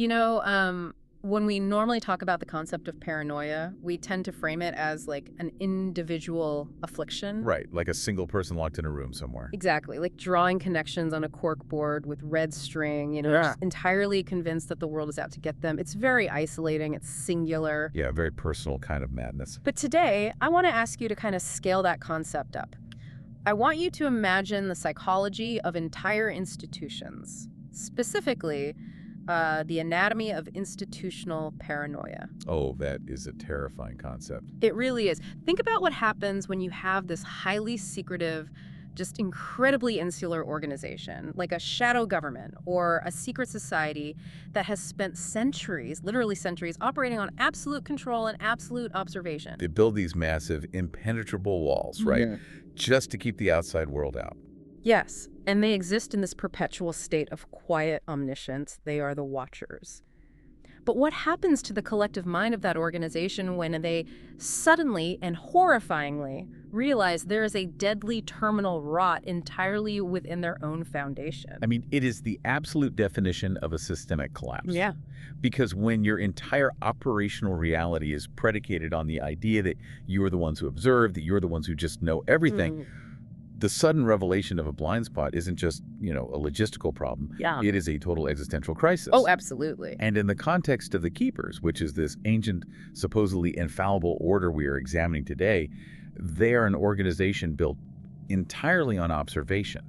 You know, when we normally talk about the concept of paranoia, we tend to frame it as like an individual affliction. Right, like a single person locked in a room somewhere. Exactly, like drawing connections on a cork board with red string, just entirely convinced that the world is out to get them. It's very isolating, it's singular. Yeah, very personal kind of madness. But today, I want to ask you to kind of scale that concept up. I want you to imagine the psychology of entire institutions, specifically the anatomy of institutional paranoia. Oh, that is a terrifying concept. It really is. Think about what happens when you have this highly secretive, just incredibly insular organization, like a shadow government or a secret society that has spent centuries, literally centuries, operating on absolute control and absolute observation. They build these massive, impenetrable walls, right? Yeah. Just to keep the outside world out. Yes, and they exist in this perpetual state of quiet omniscience. They are the watchers. But what happens to the collective mind of that organization when they suddenly and horrifyingly realize there is a deadly terminal rot entirely within their own foundation? I mean, it is the absolute definition of a systemic collapse. Yeah. Because when your entire operational reality is predicated on the idea that you are the ones who observe, that you're the ones who just know everything, the sudden revelation of a blind spot isn't just, a logistical problem. Yeah. It is a total existential crisis. Oh, absolutely. And in the context of the Keepers, which is this ancient, supposedly infallible order we are examining today, they are an organization built entirely on observation,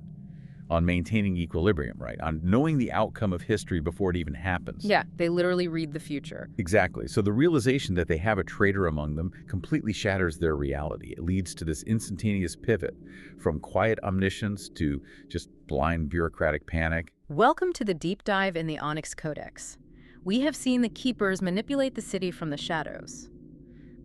on maintaining equilibrium, right? On knowing the outcome of history before it even happens. Yeah, they literally read the future. Exactly. So the realization that they have a traitor among them completely shatters their reality. It leads to this instantaneous pivot from quiet omniscience to just blind bureaucratic panic. Welcome to the deep dive in the Onyx Codex. We have seen the Keepers manipulate the city from the shadows.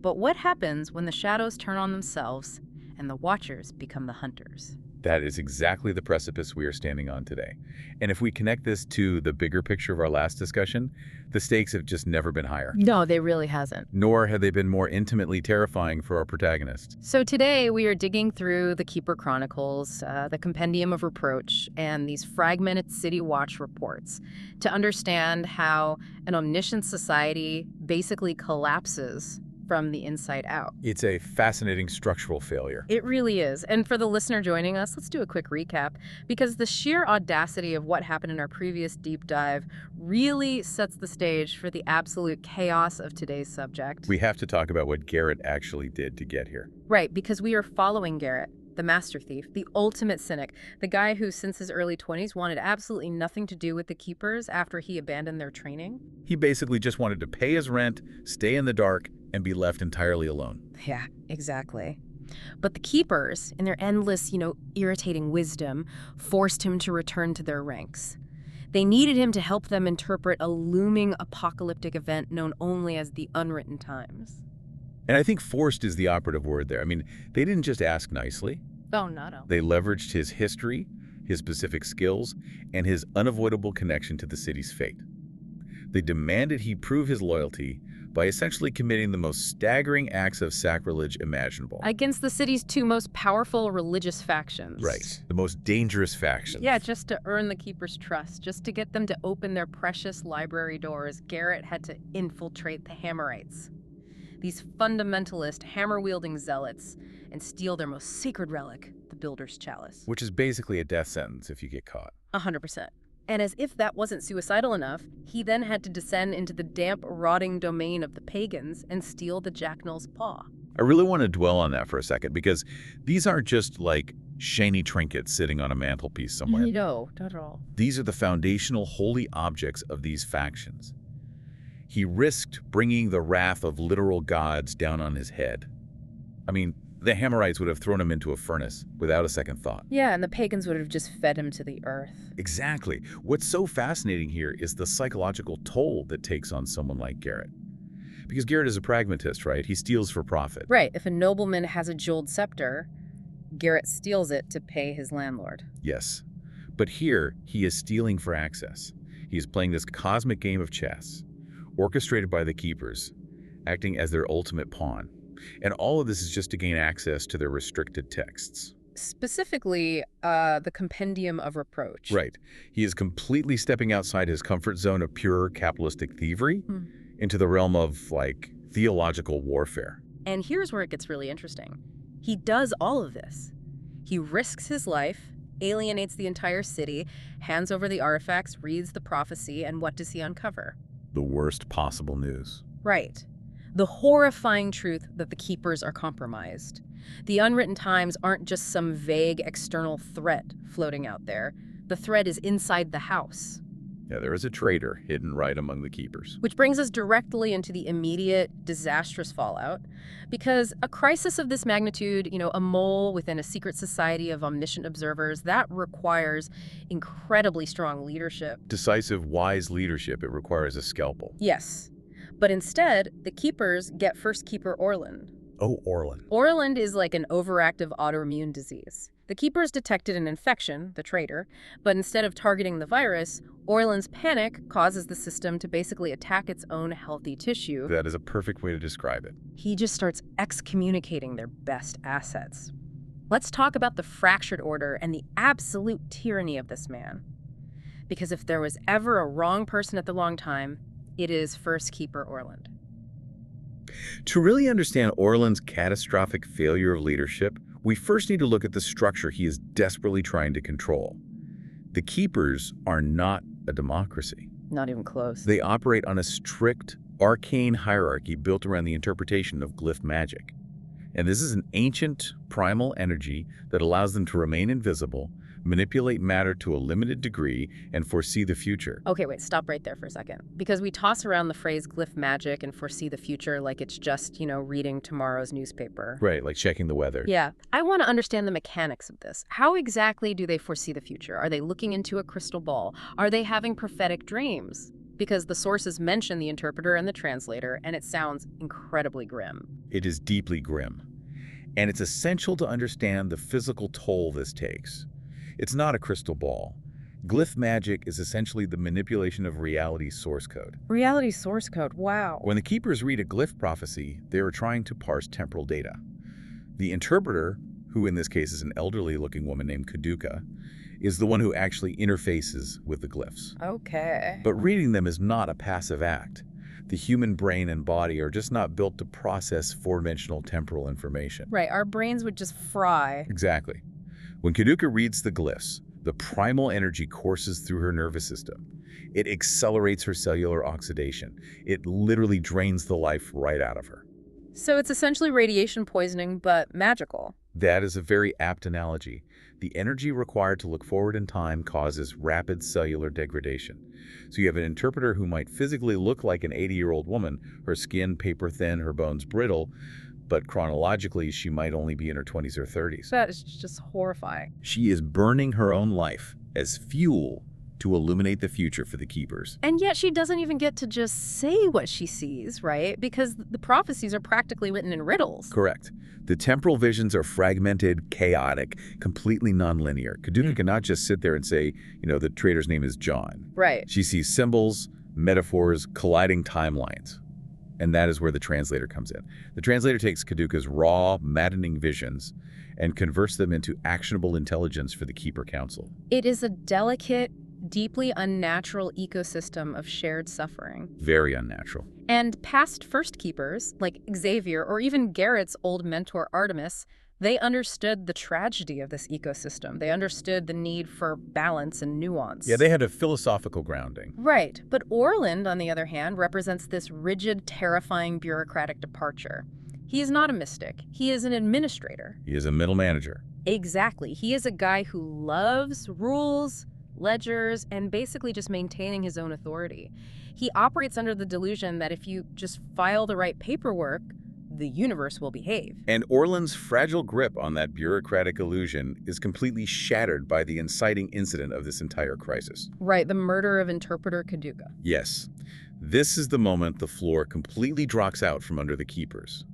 But what happens when the shadows turn on themselves and the Watchers become the hunters? That is exactly the precipice we are standing on today. And if we connect this to the bigger picture of our last discussion, the stakes have just never been higher. No, they really hasn't. Nor have they been more intimately terrifying for our protagonist. So today we are digging through the Keeper Chronicles, the Compendium of Reproach, and these fragmented City Watch reports to understand how an omniscient society basically collapses from the inside out. It's a fascinating structural failure. It really is. And for the listener joining us, let's do a quick recap, because the sheer audacity of what happened in our previous deep dive really sets the stage for the absolute chaos of today's subject. We have to talk about what Garrett actually did to get here. Right, because we are following Garrett, the master thief, the ultimate cynic, the guy who since his early 20s wanted absolutely nothing to do with the Keepers after he abandoned their training. He basically just wanted to pay his rent, stay in the dark, and be left entirely alone. Yeah, exactly. But the Keepers, in their endless, irritating wisdom, forced him to return to their ranks. They needed him to help them interpret a looming apocalyptic event known only as the Unwritten Times. And I think forced is the operative word there. I mean, they didn't just ask nicely. Oh, no. They leveraged his history, his specific skills, and his unavoidable connection to the city's fate. They demanded he prove his loyalty by essentially committing the most staggering acts of sacrilege imaginable. Against the city's two most powerful religious factions. Right. The most dangerous factions. Yeah, just to earn the Keepers' trust, just to get them to open their precious library doors, Garrett had to infiltrate the Hammerites, these fundamentalist, hammer-wielding zealots, and steal their most sacred relic, the Builder's Chalice. Which is basically a death sentence if you get caught. 100%. And as if that wasn't suicidal enough, he then had to descend into the damp, rotting domain of the pagans and steal the Jacknal's paw. I really want to dwell on that for a second, because these aren't just like shiny trinkets sitting on a mantelpiece somewhere. No, not at all. These are the foundational holy objects of these factions. He risked bringing the wrath of literal gods down on his head. I mean, the Hammerites would have thrown him into a furnace without a second thought. Yeah, and the pagans would have just fed him to the earth. Exactly. What's so fascinating here is the psychological toll that takes on someone like Garrett. Because Garrett is a pragmatist, right? He steals for profit. Right. If a nobleman has a jeweled scepter, Garrett steals it to pay his landlord. Yes. But here, he is stealing for access. He is playing this cosmic game of chess, orchestrated by the Keepers, acting as their ultimate pawn. And all of this is just to gain access to their restricted texts. Specifically, the Compendium of Reproach. Right. He is completely stepping outside his comfort zone of pure capitalistic thievery into the realm of, like, theological warfare. And here's where it gets really interesting. He does all of this. He risks his life, alienates the entire city, hands over the artifacts, reads the prophecy, and what does he uncover? The worst possible news. Right. The horrifying truth that the Keepers are compromised. The unwritten times aren't just some vague external threat floating out there. The threat is inside the house. Yeah, there is a traitor hidden right among the Keepers. Which brings us directly into the immediate, disastrous fallout. Because a crisis of this magnitude, a mole within a secret society of omniscient observers, that requires incredibly strong leadership. Decisive, wise leadership. It requires a scalpel. Yes. But instead, the Keepers get first Keeper Orland. Oh, Orland. Orland is like an overactive autoimmune disease. The Keepers detected an infection, the traitor, but instead of targeting the virus, Orland's panic causes the system to basically attack its own healthy tissue. That is a perfect way to describe it. He just starts excommunicating their best assets. Let's talk about the fractured order and the absolute tyranny of this man. Because if there was ever a wrong person at the wrong time, it is first Keeper Orland. To really understand Orland's catastrophic failure of leadership, we first need to look at the structure he is desperately trying to control. The Keepers are not a democracy. Not even close. They operate on a strict, arcane hierarchy built around the interpretation of glyph magic. And this is an ancient, primal energy that allows them to remain invisible, manipulate matter to a limited degree, and foresee the future. Okay, wait, stop right there for a second. Because we toss around the phrase glyph magic and foresee the future like it's just, reading tomorrow's newspaper. Right, like checking the weather. Yeah. I want to understand the mechanics of this. How exactly do they foresee the future? Are they looking into a crystal ball? Are they having prophetic dreams? Because the sources mention the interpreter and the translator, and it sounds incredibly grim. It is deeply grim. And it's essential to understand the physical toll this takes. It's not a crystal ball. Glyph magic is essentially the manipulation of reality source code. Reality source code, wow. When the Keepers read a glyph prophecy, they are trying to parse temporal data. The interpreter, who in this case is an elderly-looking woman named Caduca, is the one who actually interfaces with the glyphs. Okay. But reading them is not a passive act. The human brain and body are just not built to process four-dimensional temporal information. Right, our brains would just fry. Exactly. When Caduca reads the glyphs, the primal energy courses through her nervous system. It accelerates her cellular oxidation. It literally drains the life right out of her. So it's essentially radiation poisoning, but magical. That is a very apt analogy. The energy required to look forward in time causes rapid cellular degradation. So you have an interpreter who might physically look like an 80-year-old woman, her skin paper thin, her bones brittle, but chronologically, she might only be in her 20s or 30s. That is just horrifying. She is burning her own life as fuel to illuminate the future for the Keepers. And yet she doesn't even get to just say what she sees, right? Because the prophecies are practically written in riddles. Correct. The temporal visions are fragmented, chaotic, completely nonlinear. Caduca cannot just sit there and say, the traitor's name is John. Right. She sees symbols, metaphors, colliding timelines. And that is where the translator comes in. The translator takes Caduca's raw, maddening visions and converts them into actionable intelligence for the Keeper Council. It is a delicate, deeply unnatural ecosystem of shared suffering. Very unnatural. And past First Keepers, like Xavier or even Garrett's old mentor Artemis, they understood the tragedy of this ecosystem. They understood the need for balance and nuance. Yeah, they had a philosophical grounding. Right. But Orland, on the other hand, represents this rigid, terrifying bureaucratic departure. He is not a mystic. He is an administrator. He is a middle manager. Exactly. He is a guy who loves rules, ledgers, and basically just maintaining his own authority. He operates under the delusion that if you just file the right paperwork, the universe will behave. And Orland's fragile grip on that bureaucratic illusion is completely shattered by the inciting incident of this entire crisis. Right, the murder of Interpreter Caduca. Yes. This is the moment the floor completely drops out from under the Keepers.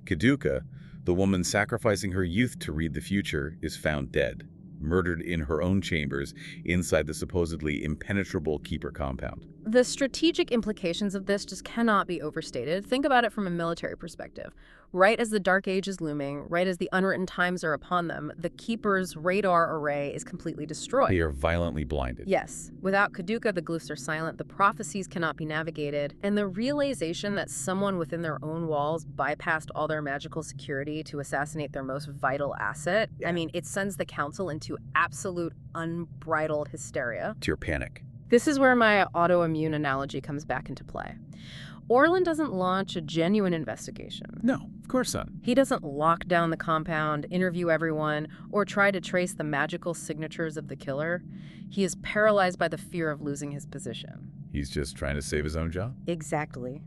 Caduca, the woman sacrificing her youth to read the future, is found dead, murdered in her own chambers inside the supposedly impenetrable Keeper compound. The strategic implications of this just cannot be overstated. Think about it from a military perspective. Right as the Dark Age is looming, right as the unwritten times are upon them, the Keeper's radar array is completely destroyed. They are violently blinded. Yes. Without Caduca, the glyphs are silent, the prophecies cannot be navigated, and the realization that someone within their own walls bypassed all their magical security to assassinate their most vital asset, I mean, it sends the Council into absolute unbridled hysteria. Pure panic. This is where my autoimmune analogy comes back into play. Orland doesn't launch a genuine investigation. No, of course not. He doesn't lock down the compound, interview everyone, or try to trace the magical signatures of the killer. He is paralyzed by the fear of losing his position. He's just trying to save his own job? Exactly.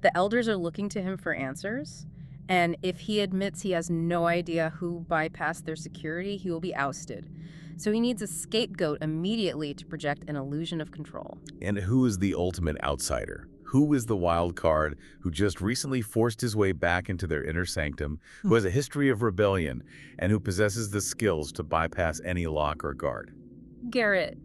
The elders are looking to him for answers, and if he admits he has no idea who bypassed their security, he will be ousted. So he needs a scapegoat immediately to project an illusion of control. And who is the ultimate outsider? Who is the wild card who just recently forced his way back into their inner sanctum, who has a history of rebellion, and who possesses the skills to bypass any lock or guard? Garrett.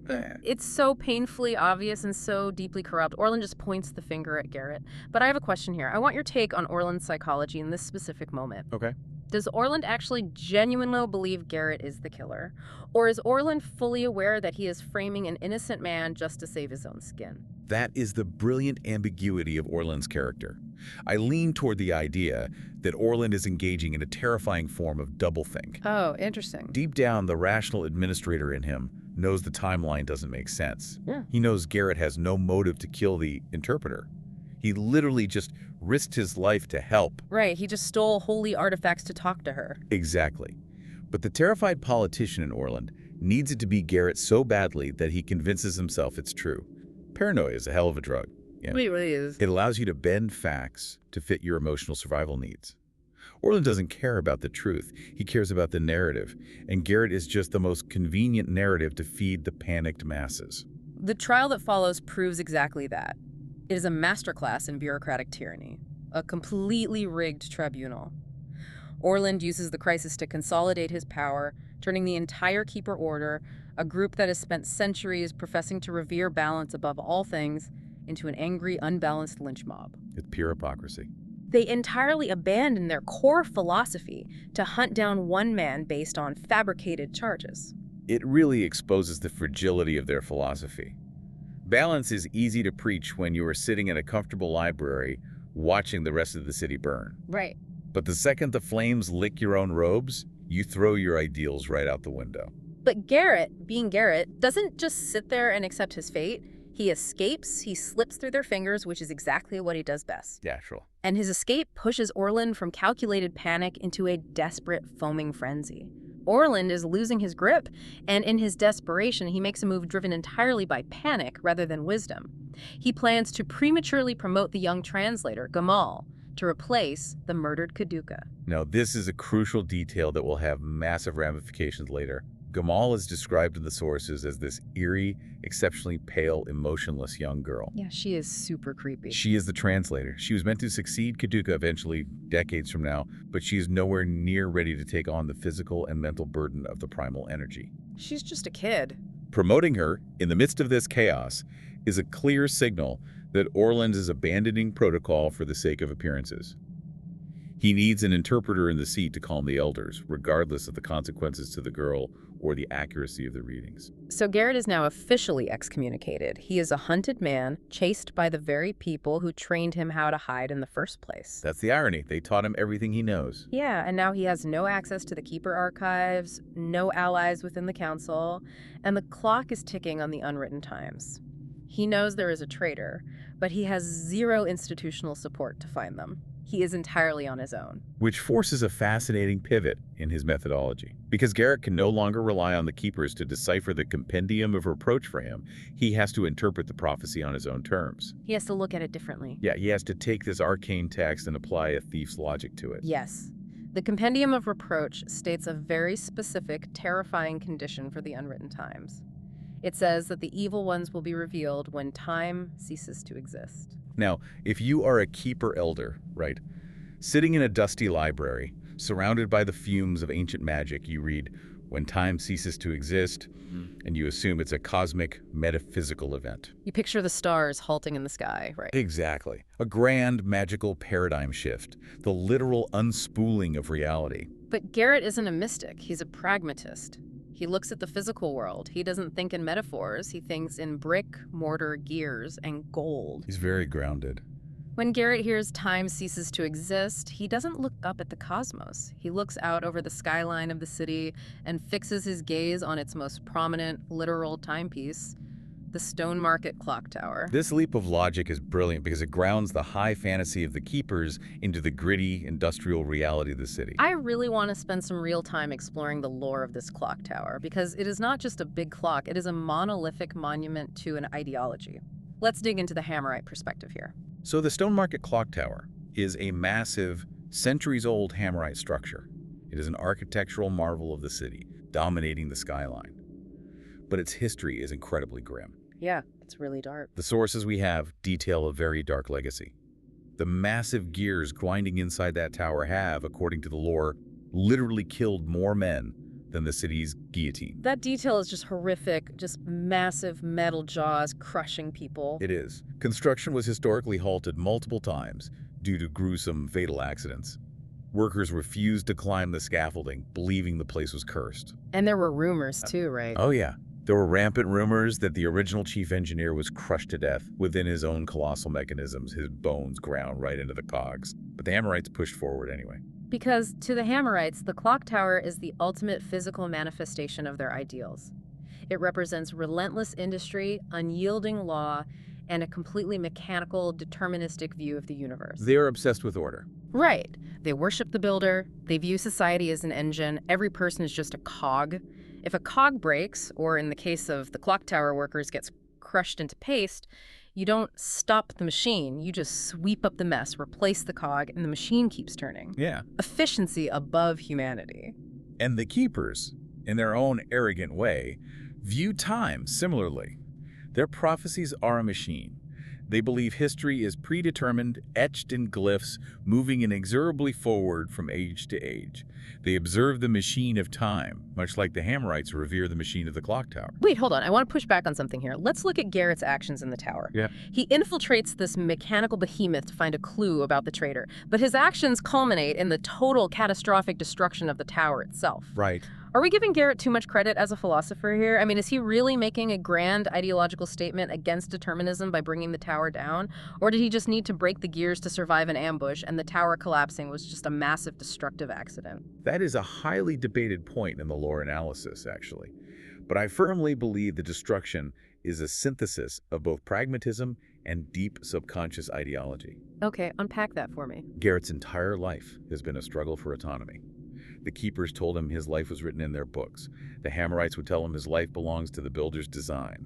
It's so painfully obvious and so deeply corrupt. Orland just points the finger at Garrett. But I have a question here. I want your take on Orland's psychology in this specific moment. Okay. Does Orland actually genuinely believe Garrett is the killer? Or is Orland fully aware that he is framing an innocent man just to save his own skin? That is the brilliant ambiguity of Orland's character. I lean toward the idea that Orland is engaging in a terrifying form of doublethink. Oh, interesting. Deep down, the rational administrator in him knows the timeline doesn't make sense. Yeah. He knows Garrett has no motive to kill the Interpreter. He literally just risked his life to help. Right, he just stole holy artifacts to talk to her. Exactly. But the terrified politician in Orland needs it to be Garrett so badly that he convinces himself it's true. Paranoia is a hell of a drug. Yeah. It really is. It allows you to bend facts to fit your emotional survival needs. Orland doesn't care about the truth. He cares about the narrative. And Garrett is just the most convenient narrative to feed the panicked masses. The trial that follows proves exactly that. It is a masterclass in bureaucratic tyranny, a completely rigged tribunal. Orland uses the crisis to consolidate his power, turning the entire Keeper Order, a group that has spent centuries professing to revere balance above all things, into an angry, unbalanced lynch mob. It's pure hypocrisy. They entirely abandon their core philosophy to hunt down one man based on fabricated charges. It really exposes the fragility of their philosophy. Balance is easy to preach when you are sitting in a comfortable library watching the rest of the city burn. Right. But the second the flames lick your own robes, you throw your ideals right out the window. But Garrett, being Garrett, doesn't just sit there and accept his fate. He escapes, he slips through their fingers, which is exactly what he does best. Natural. And his escape pushes Orland from calculated panic into a desperate, foaming frenzy. Orland is losing his grip, and in his desperation, he makes a move driven entirely by panic rather than wisdom. He plans to prematurely promote the young translator, Gamal, to replace the murdered Caduca. Now, this is a crucial detail that will have massive ramifications later. Gamal is described in the sources as this eerie, exceptionally pale, emotionless young girl. Yeah, she is super creepy. She is the translator. She was meant to succeed Caduca eventually, decades from now, but she is nowhere near ready to take on the physical and mental burden of the primal energy. She's just a kid. Promoting her, in the midst of this chaos, is a clear signal that Orland is abandoning protocol for the sake of appearances. He needs an interpreter in the seat to calm the elders, regardless of the consequences to the girl or the accuracy of the readings. So Garrett is now officially excommunicated. He is a hunted man, chased by the very people who trained him how to hide in the first place. That's the irony. They taught him everything he knows. Yeah, and now he has no access to the Keeper archives, no allies within the council, and the clock is ticking on the unwritten times. He knows there is a traitor, but he has zero institutional support to find them. He is entirely on his own. Which forces a fascinating pivot in his methodology. Because Garrett can no longer rely on the Keepers to decipher the compendium of reproach for him, he has to interpret the prophecy on his own terms. He has to look at it differently. Yeah, he has to take this arcane text and apply a thief's logic to it. Yes. The compendium of reproach states a very specific, terrifying condition for the unwritten times. It says that the evil ones will be revealed when time ceases to exist. Now, if you are a Keeper elder, right, sitting in a dusty library, surrounded by the fumes of ancient magic, you read, when time ceases to exist, and you assume it's a cosmic, metaphysical event. You picture the stars halting in the sky, right? Exactly. A grand, magical paradigm shift, the literal unspooling of reality. But Garrett isn't a mystic, he's a pragmatist. He looks at the physical world. He doesn't think in metaphors, he thinks in brick, mortar, gears, and gold. He's very grounded. When Garrett hears time ceases to exist, he doesn't look up at the cosmos. He looks out over the skyline of the city and fixes his gaze on its most prominent, literal timepiece, the Stonemarket Clocktower. This leap of logic is brilliant because it grounds the high fantasy of the Keepers into the gritty, industrial reality of the city. I really want to spend some real time exploring the lore of this clock tower, because it is not just a big clock, it is a monolithic monument to an ideology. Let's dig into the Hammerite perspective here. So the Stonemarket Clocktower is a massive, centuries-old Hammerite structure. It is an architectural marvel of the city, dominating the skyline. But its history is incredibly grim. Yeah, it's really dark. The sources we have detail a very dark legacy. The massive gears grinding inside that tower have, according to the lore, literally killed more men than the city's guillotine. That detail is just horrific, just massive metal jaws crushing people. It is. Construction was historically halted multiple times due to gruesome, fatal accidents. Workers refused to climb the scaffolding, believing the place was cursed. And there were rumors too, right? Oh yeah. There were rampant rumors that the original chief engineer was crushed to death within his own colossal mechanisms, his bones ground right into the cogs. But the Hammerites pushed forward anyway. Because to the Hammerites, the clock tower is the ultimate physical manifestation of their ideals. It represents relentless industry, unyielding law, and a completely mechanical, deterministic view of the universe. They are obsessed with order. Right. They worship the builder. They view society as an engine. Every person is just a cog. If a cog breaks, or in the case of the clock tower workers gets crushed into paste, you don't stop the machine. You just sweep up the mess, replace the cog, and the machine keeps turning. Yeah. Efficiency above humanity. And the Keepers, in their own arrogant way, view time similarly. Their prophecies are a machine. They believe history is predetermined, etched in glyphs, moving inexorably forward from age to age. They observe the machine of time, much like the Hammerites revere the machine of the clock tower. Wait, hold on. I want to push back on something here. Let's look at Garrett's actions in the tower. Yeah. He infiltrates this mechanical behemoth to find a clue about the traitor, but his actions culminate in the total catastrophic destruction of the tower itself. Right. Are we giving Garrett too much credit as a philosopher here? I mean, is he really making a grand ideological statement against determinism by bringing the tower down? Or did he just need to break the gears to survive an ambush, and the tower collapsing was just a massive destructive accident? That is a highly debated point in the lore analysis, actually. But I firmly believe the destruction is a synthesis of both pragmatism and deep subconscious ideology. Okay, unpack that for me. Garrett's entire life has been a struggle for autonomy. The Keepers told him his life was written in their books. The Hammerites would tell him his life belongs to the builder's design.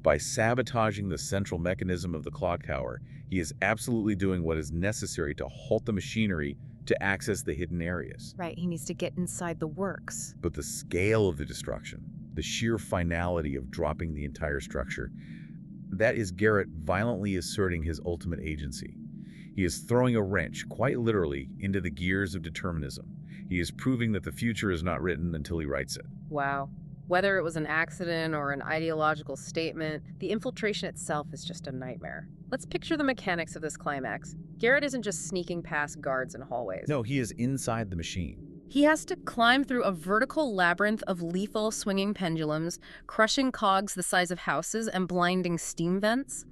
By sabotaging the central mechanism of the clock tower, he is absolutely doing what is necessary to halt the machinery to access the hidden areas. Right, he needs to get inside the works. But the scale of the destruction, the sheer finality of dropping the entire structure, that is Garrett violently asserting his ultimate agency. He is throwing a wrench, quite literally, into the gears of determinism. He is proving that the future is not written until he writes it. Wow. Whether it was an accident or an ideological statement, the infiltration itself is just a nightmare. Let's picture the mechanics of this climax. Garrett isn't just sneaking past guards and hallways. No, he is inside the machine. He has to climb through a vertical labyrinth of lethal swinging pendulums, crushing cogs the size of houses, and blinding steam vents.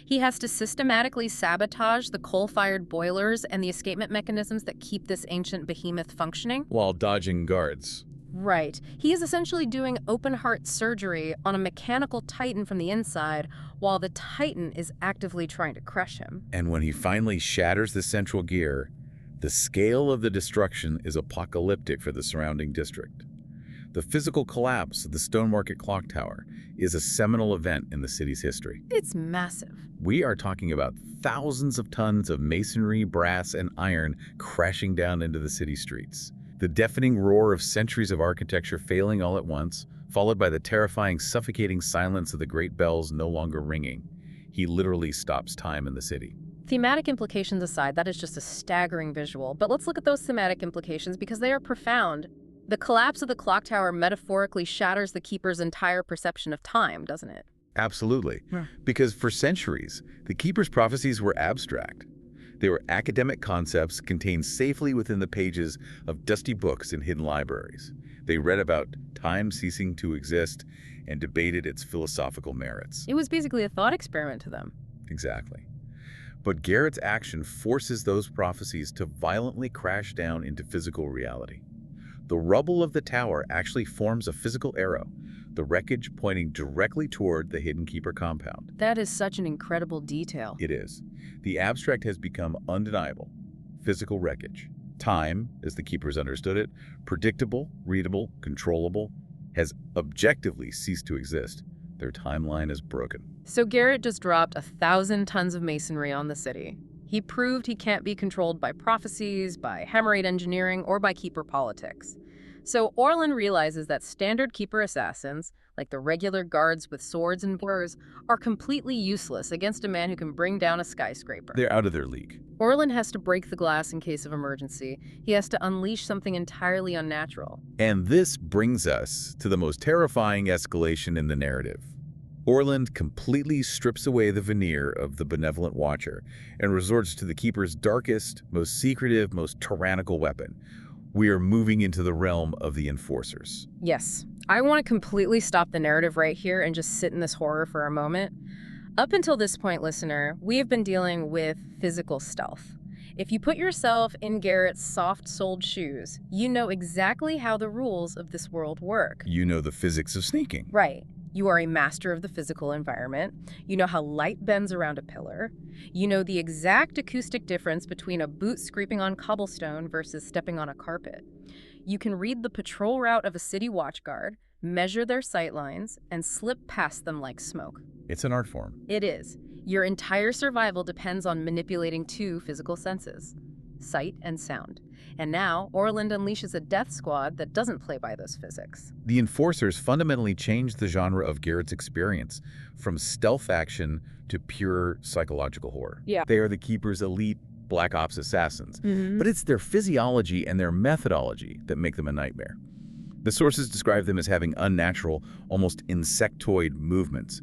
He has to systematically sabotage the coal-fired boilers and the escapement mechanisms that keep this ancient behemoth functioning. While dodging guards. Right. He is essentially doing open-heart surgery on a mechanical titan from the inside, while the titan is actively trying to crush him. And when he finally shatters the central gear, the scale of the destruction is apocalyptic for the surrounding district. The physical collapse of the Stonemarket clock tower is a seminal event in the city's history. It's massive. We are talking about thousands of tons of masonry, brass, and iron crashing down into the city streets. The deafening roar of centuries of architecture failing all at once, followed by the terrifying, suffocating silence of the great bells no longer ringing. He literally stops time in the city. Thematic implications aside, that is just a staggering visual. But let's look at those thematic implications because they are profound. The collapse of the Clocktower metaphorically shatters the Keeper's entire perception of time, doesn't it? Absolutely. Yeah. Because for centuries, the Keeper's prophecies were abstract. They were academic concepts contained safely within the pages of dusty books in hidden libraries. They read about time ceasing to exist and debated its philosophical merits. It was basically a thought experiment to them. Exactly. But Garrett's action forces those prophecies to violently crash down into physical reality. The rubble of the tower actually forms a physical arrow, the wreckage pointing directly toward the Hidden Keeper compound. That is such an incredible detail. It is. The abstract has become undeniable. Physical wreckage. Time, as the Keepers understood it, predictable, readable, controllable, has objectively ceased to exist. Their timeline is broken. So Garrett just dropped 1,000 tons of masonry on the city. He proved he can't be controlled by prophecies, by Hammerite engineering, or by Keeper politics. So Orland realizes that standard Keeper assassins, like the regular guards with swords and burrs, are completely useless against a man who can bring down a skyscraper. They're out of their league. Orland has to break the glass in case of emergency. He has to unleash something entirely unnatural. And this brings us to the most terrifying escalation in the narrative. Orland completely strips away the veneer of the benevolent Watcher and resorts to the Keeper's darkest, most secretive, most tyrannical weapon. We are moving into the realm of the Enforcers. Yes, I want to completely stop the narrative right here and just sit in this horror for a moment. Up until this point, listener, we have been dealing with physical stealth. If you put yourself in Garrett's soft-soled shoes, you know exactly how the rules of this world work. You know the physics of sneaking. Right. You are a master of the physical environment. You know how light bends around a pillar. You know the exact acoustic difference between a boot scraping on cobblestone versus stepping on a carpet. You can read the patrol route of a city watchguard, measure their sight lines, and slip past them like smoke. It's an art form. It is. Your entire survival depends on manipulating two physical senses, sight and sound. And now, Orland unleashes a death squad that doesn't play by those physics. The Enforcers fundamentally changed the genre of Garrett's experience from stealth action to pure psychological horror. Yeah. They are the Keeper's elite Black Ops assassins, but it's their physiology and their methodology that make them a nightmare. The sources describe them as having unnatural, almost insectoid movements.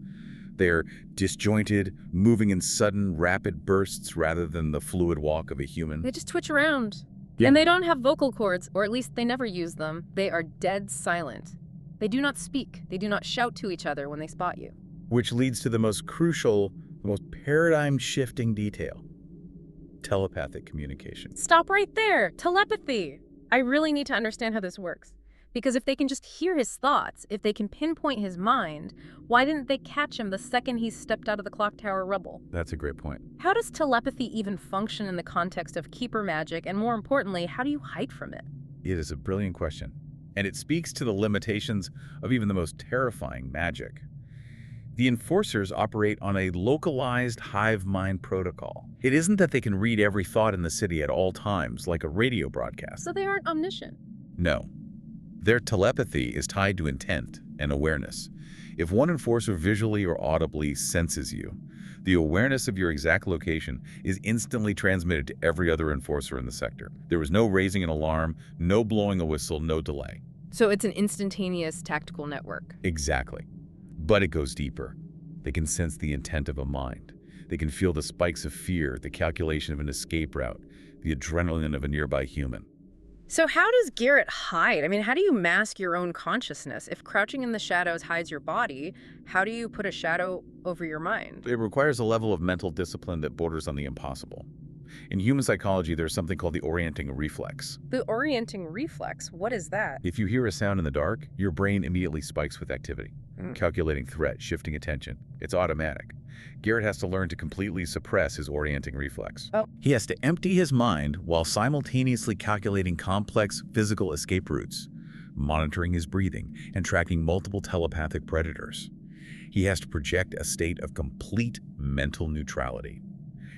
They're disjointed, moving in sudden, rapid bursts rather than the fluid walk of a human. They just twitch around. Yeah. And they don't have vocal cords, or at least they never use them. They are dead silent. They do not speak. They do not shout to each other when they spot you. Which leads to the most crucial, the most paradigm-shifting detail. Telepathic communication. Stop right there. Telepathy. I really need to understand how this works. Because if they can just hear his thoughts, if they can pinpoint his mind, why didn't they catch him the second he stepped out of the Clocktower rubble? That's a great point. How does telepathy even function in the context of Keeper magic, and more importantly, how do you hide from it? It is a brilliant question, and it speaks to the limitations of even the most terrifying magic. The Enforcers operate on a localized hive mind protocol. It isn't that they can read every thought in the city at all times, like a radio broadcast. So they aren't omniscient. No. Their telepathy is tied to intent and awareness. If one Enforcer visually or audibly senses you, the awareness of your exact location is instantly transmitted to every other Enforcer in the sector. There is no raising an alarm, no blowing a whistle, no delay. So it's an instantaneous tactical network. Exactly. But it goes deeper. They can sense the intent of a mind. They can feel the spikes of fear, the calculation of an escape route, the adrenaline of a nearby human. So how does Garrett hide? I mean, how do you mask your own consciousness? If crouching in the shadows hides your body, how do you put a shadow over your mind? It requires a level of mental discipline that borders on the impossible. In human psychology, there's something called the Orienting reflex. The Orienting reflex, what is that? If you hear a sound in the dark, your brain immediately spikes with activity, calculating threat, shifting attention. It's automatic. Garrett has to learn to completely suppress his Orienting reflex. Oh. He has to empty his mind while simultaneously calculating complex physical escape routes, monitoring his breathing, and tracking multiple telepathic predators. He has to project a state of complete mental neutrality.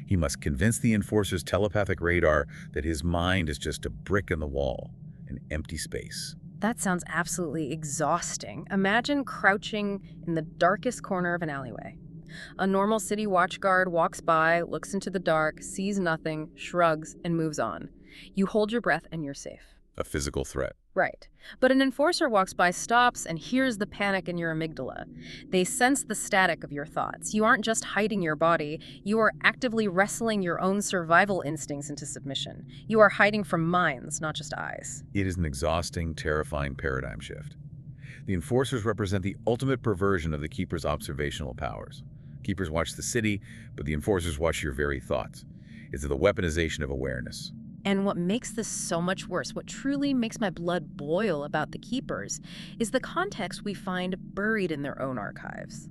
He must convince the Enforcer's telepathic radar that his mind is just a brick in the wall, an empty space. That sounds absolutely exhausting. Imagine crouching in the darkest corner of an alleyway. A normal city watchguard walks by, looks into the dark, sees nothing, shrugs, and moves on. You hold your breath and you're safe. A physical threat. Right. But an enforcer walks by, stops, and hears the panic in your amygdala. They sense the static of your thoughts. You aren't just hiding your body, you are actively wrestling your own survival instincts into submission. You are hiding from minds, not just eyes. It is an exhausting, terrifying paradigm shift. The enforcers represent the ultimate perversion of the Keeper's observational powers. Keepers watch the city, but the enforcers watch your very thoughts. It's the weaponization of awareness. And what makes this so much worse, what truly makes my blood boil about the Keepers, is the context we find buried in their own archives.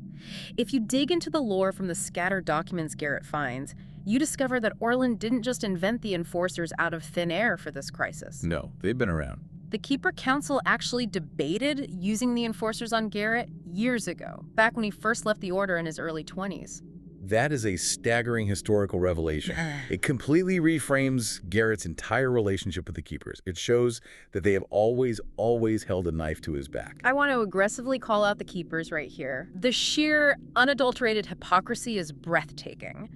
If you dig into the lore from the scattered documents Garrett finds, you discover that Orland didn't just invent the enforcers out of thin air for this crisis. No, they've been around. The Keeper Council actually debated using the enforcers on Garrett years ago, back when he first left the Order in his early 20s. That is a staggering historical revelation. It completely reframes Garrett's entire relationship with the Keepers. It shows that they have always held a knife to his back. I want to aggressively call out the Keepers right here. The sheer, unadulterated hypocrisy is breathtaking.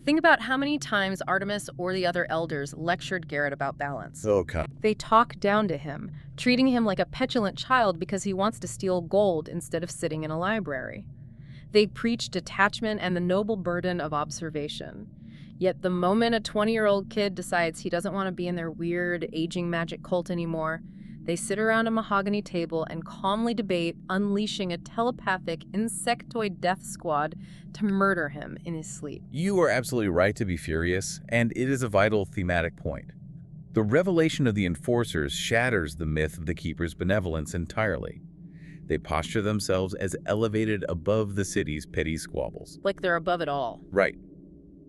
Think about how many times Artemis or the other elders lectured Garrett about balance. Oh, God. They talk down to him, treating him like a petulant child because he wants to steal gold instead of sitting in a library. They preach detachment and the noble burden of observation. Yet the moment a 20-year-old kid decides he doesn't want to be in their weird, aging magic cult anymore, they sit around a mahogany table and calmly debate unleashing a telepathic insectoid death squad to murder him in his sleep. You are absolutely right to be furious, and it is a vital thematic point. The revelation of the enforcers shatters the myth of the Keeper's benevolence entirely. They posture themselves as elevated above the city's petty squabbles. Like they're above it all. Right.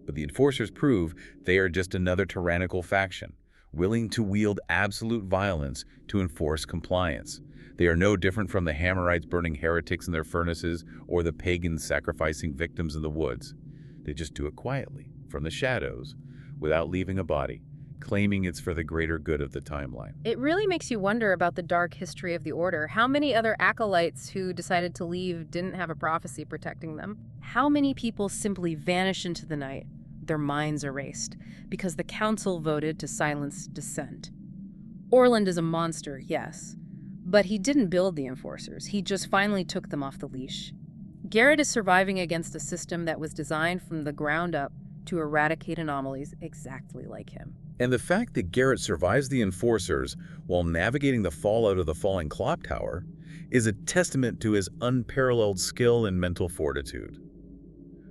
But the enforcers prove they are just another tyrannical faction, willing to wield absolute violence to enforce compliance. They are no different from the Hammerites burning heretics in their furnaces or the pagans sacrificing victims in the woods. They just do it quietly, from the shadows, without leaving a body, claiming it's for the greater good of the timeline. It really makes you wonder about the dark history of the Order. How many other acolytes who decided to leave didn't have a prophecy protecting them? How many people simply vanish into the night, their minds erased, because the Council voted to silence dissent? Orland is a monster, yes, but he didn't build the enforcers. He just finally took them off the leash. Garrett is surviving against a system that was designed from the ground up to eradicate anomalies exactly like him. And the fact that Garrett survives the enforcers while navigating the fallout of the falling Clocktower is a testament to his unparalleled skill and mental fortitude.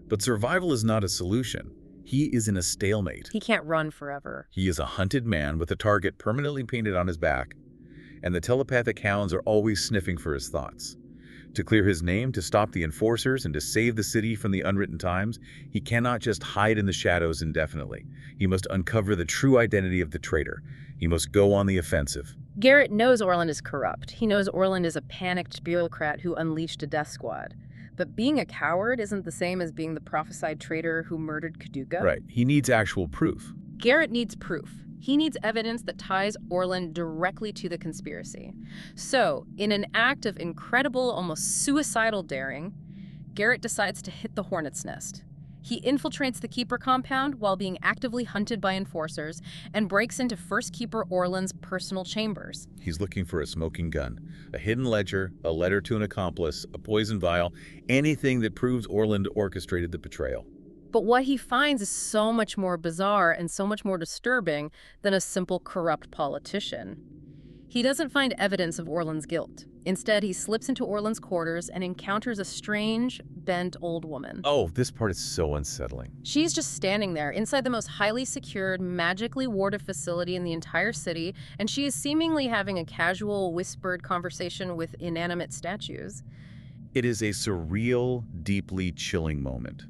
But survival is not a solution. He is in a stalemate. He can't run forever. He is a hunted man with a target permanently painted on his back, and the telepathic hounds are always sniffing for his thoughts. To clear his name, to stop the enforcers, and to save the city from the unwritten times, he cannot just hide in the shadows indefinitely. He must uncover the true identity of the traitor. He must go on the offensive. Garrett knows Orland is corrupt. He knows Orland is a panicked bureaucrat who unleashed a death squad. But being a coward isn't the same as being the prophesied traitor who murdered Caduca. Right. He needs actual proof. Garrett needs proof. He needs evidence that ties Orland directly to the conspiracy. So, in an act of incredible, almost suicidal daring, Garrett decides to hit the hornet's nest. He infiltrates the Keeper compound while being actively hunted by enforcers and breaks into First Keeper Orland's personal chambers. He's looking for a smoking gun, a hidden ledger, a letter to an accomplice, a poison vial, anything that proves Orland orchestrated the betrayal. But what he finds is so much more bizarre and so much more disturbing than a simple corrupt politician. He doesn't find evidence of Orland's guilt. Instead, he slips into Orland's quarters and encounters a strange, bent old woman. Oh, this part is so unsettling. She's just standing there inside the most highly secured, magically warded facility in the entire city, and she is seemingly having a casual, whispered conversation with inanimate statues. It is a surreal, deeply chilling moment.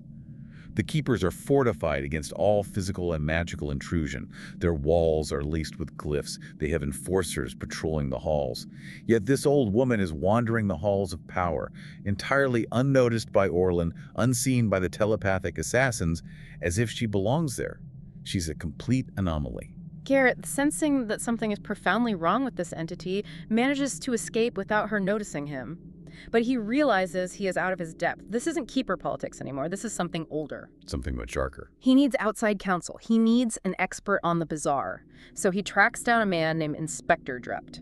The Keepers are fortified against all physical and magical intrusion. Their walls are laced with glyphs. They have enforcers patrolling the halls. Yet this old woman is wandering the halls of power, entirely unnoticed by Orland, unseen by the telepathic assassins, as if she belongs there. She's a complete anomaly. Garrett, sensing that something is profoundly wrong with this entity, manages to escape without her noticing him. But he realizes he is out of his depth. This isn't keeper politics anymore. This is something older. Something much darker. He needs outside counsel. He needs an expert on the bizarre. So he tracks down a man named Inspector Drept.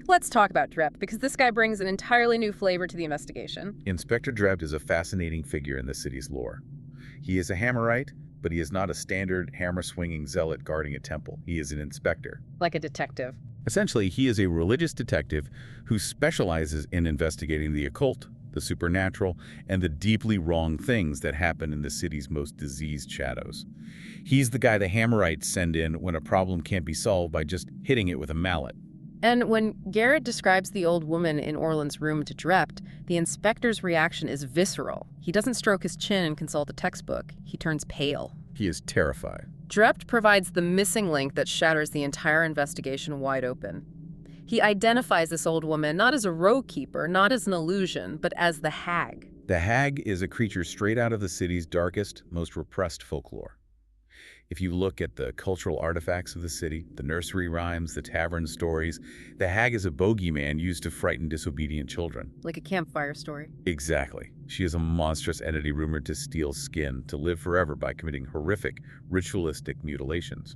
Let's talk about Drept, because this guy brings an entirely new flavor to the investigation. Inspector Drept is a fascinating figure in the city's lore. He is a Hammerite, but he is not a standard hammer-swinging zealot guarding a temple. He is an inspector. Like a detective. Essentially, he is a religious detective who specializes in investigating the occult, the supernatural, and the deeply wrong things that happen in the city's most diseased shadows. He's the guy the Hammerites send in when a problem can't be solved by just hitting it with a mallet. And when Garrett describes the old woman in Orland's room to Drept, the inspector's reaction is visceral. He doesn't stroke his chin and consult a textbook. He turns pale. He is terrified. Drept provides the missing link that shatters the entire investigation wide open. He identifies this old woman not as a row keeper, not as an illusion, but as the Hag. The Hag is a creature straight out of the city's darkest, most repressed folklore. If you look at the cultural artifacts of the city, the nursery rhymes, the tavern stories, the Hag is a bogeyman used to frighten disobedient children. Like a campfire story. Exactly. She is a monstrous entity rumored to steal skin, to live forever by committing horrific, ritualistic mutilations.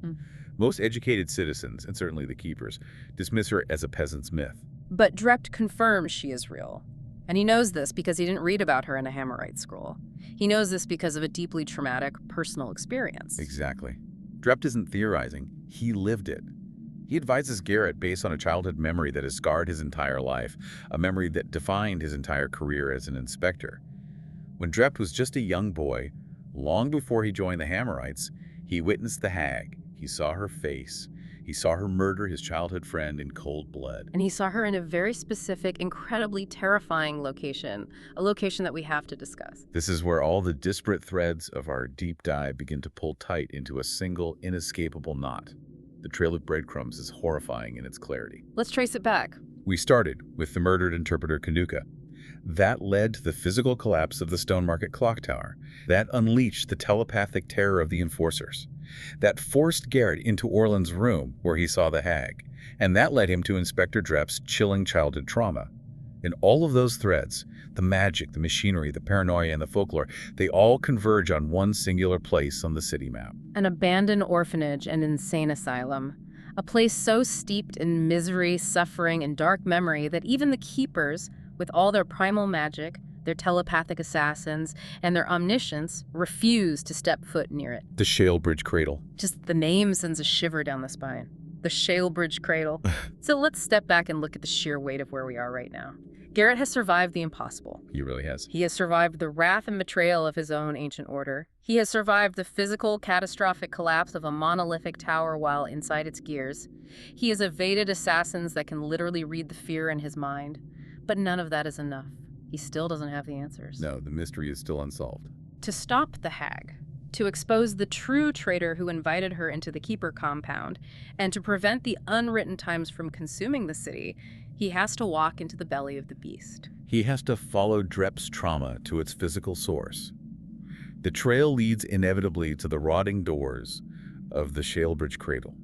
Most educated citizens, and certainly the keepers, dismiss her as a peasant's myth. But Drept confirms she is real. And he knows this because he didn't read about her in a Hammerite scroll. He knows this because of a deeply traumatic personal experience. Exactly. Drept isn't theorizing. He lived it. He advises Garrett based on a childhood memory that has scarred his entire life, a memory that defined his entire career as an inspector. When Drept was just a young boy, long before he joined the Hammerites, he witnessed the Hag. He saw her face. He saw her murder his childhood friend in cold blood. And he saw her in a very specific, incredibly terrifying location, a location that we have to discuss. This is where all the disparate threads of our deep dive begin to pull tight into a single, inescapable knot. The trail of breadcrumbs is horrifying in its clarity. Let's trace it back. We started with the murdered Interpreter Caduca. That led to the physical collapse of the Stonemarket Clocktower. That unleashed the telepathic terror of the enforcers. That forced Garrett into Orland's room, where he saw the Hag. And that led him to Inspector Drept's chilling childhood trauma. In all of those threads, the magic, the machinery, the paranoia, and the folklore, they all converge on one singular place on the city map. An abandoned orphanage and insane asylum. A place so steeped in misery, suffering, and dark memory that even the keepers, with all their primal magic, their telepathic assassins, and their omniscience, refuse to step foot near it. The Shalebridge Cradle. Just the name sends a shiver down the spine. The Shalebridge Cradle. So let's step back and look at the sheer weight of where we are right now. Garrett has survived the impossible. He really has. He has survived the wrath and betrayal of his own ancient order. He has survived the physical, catastrophic collapse of a monolithic tower while inside its gears. He has evaded assassins that can literally read the fear in his mind. But none of that is enough. He still doesn't have the answers. No, the mystery is still unsolved. To stop the Hag, to expose the true traitor who invited her into the Keeper compound, and to prevent the unwritten times from consuming the city, he has to walk into the belly of the beast. He has to follow Drept's trauma to its physical source. The trail leads inevitably to the rotting doors of the Shalebridge Cradle.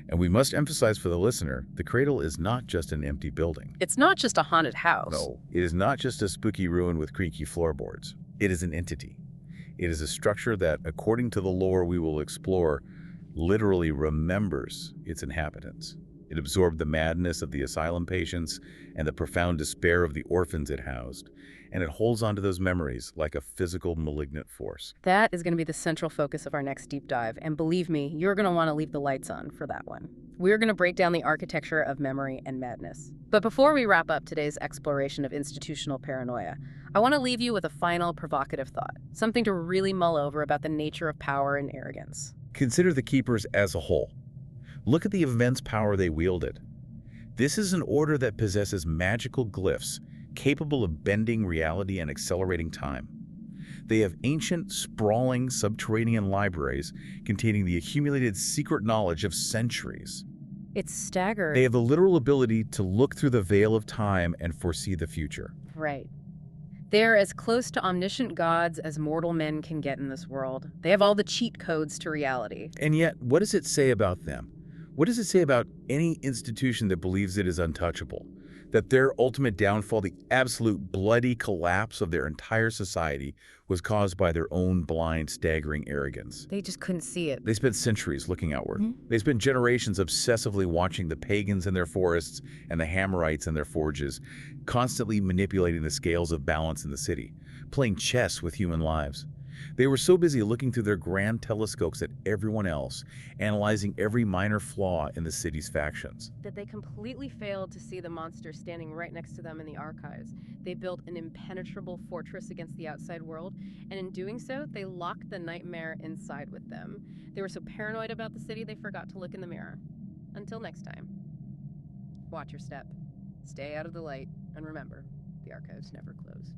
And we must emphasize for the listener, the Cradle is not just an empty building. It's not just a haunted house. No, it is not just a spooky ruin with creaky floorboards. It is an entity. It is a structure that, according to the lore we will explore, literally remembers its inhabitants. It absorbed the madness of the asylum patients and the profound despair of the orphans it housed, and it holds onto those memories like a physical malignant force. That is going to be the central focus of our next deep dive, and believe me, you're going to want to leave the lights on for that one. We're going to break down the architecture of memory and madness. But before we wrap up today's exploration of institutional paranoia, I want to leave you with a final provocative thought, something to really mull over about the nature of power and arrogance. Consider the Keepers as a whole. Look at the immense power they wielded. This is an order that possesses magical glyphs, capable of bending reality and accelerating time. They have ancient, sprawling subterranean libraries containing the accumulated secret knowledge of centuries. It's staggering. They have the literal ability to look through the veil of time and foresee the future. Right. They're as close to omniscient gods as mortal men can get in this world. They have all the cheat codes to reality. And yet, what does it say about them? What does it say about any institution that believes it is untouchable? that their ultimate downfall, the absolute bloody collapse of their entire society, was caused by their own blind, staggering arrogance. They just couldn't see it. They spent centuries looking outward. They spent generations obsessively watching the pagans in their forests and the Hammerites in their forges, constantly manipulating the scales of balance in the city, playing chess with human lives. They were so busy looking through their grand telescopes at everyone else, analyzing every minor flaw in the city's factions, That they completely failed to see the monster standing right next to them in the archives. They built an impenetrable fortress against the outside world, and in doing so, they locked the nightmare inside with them. They were so paranoid about the city, they forgot to look in the mirror. Until next time, watch your step, stay out of the light, and remember, the archives never close.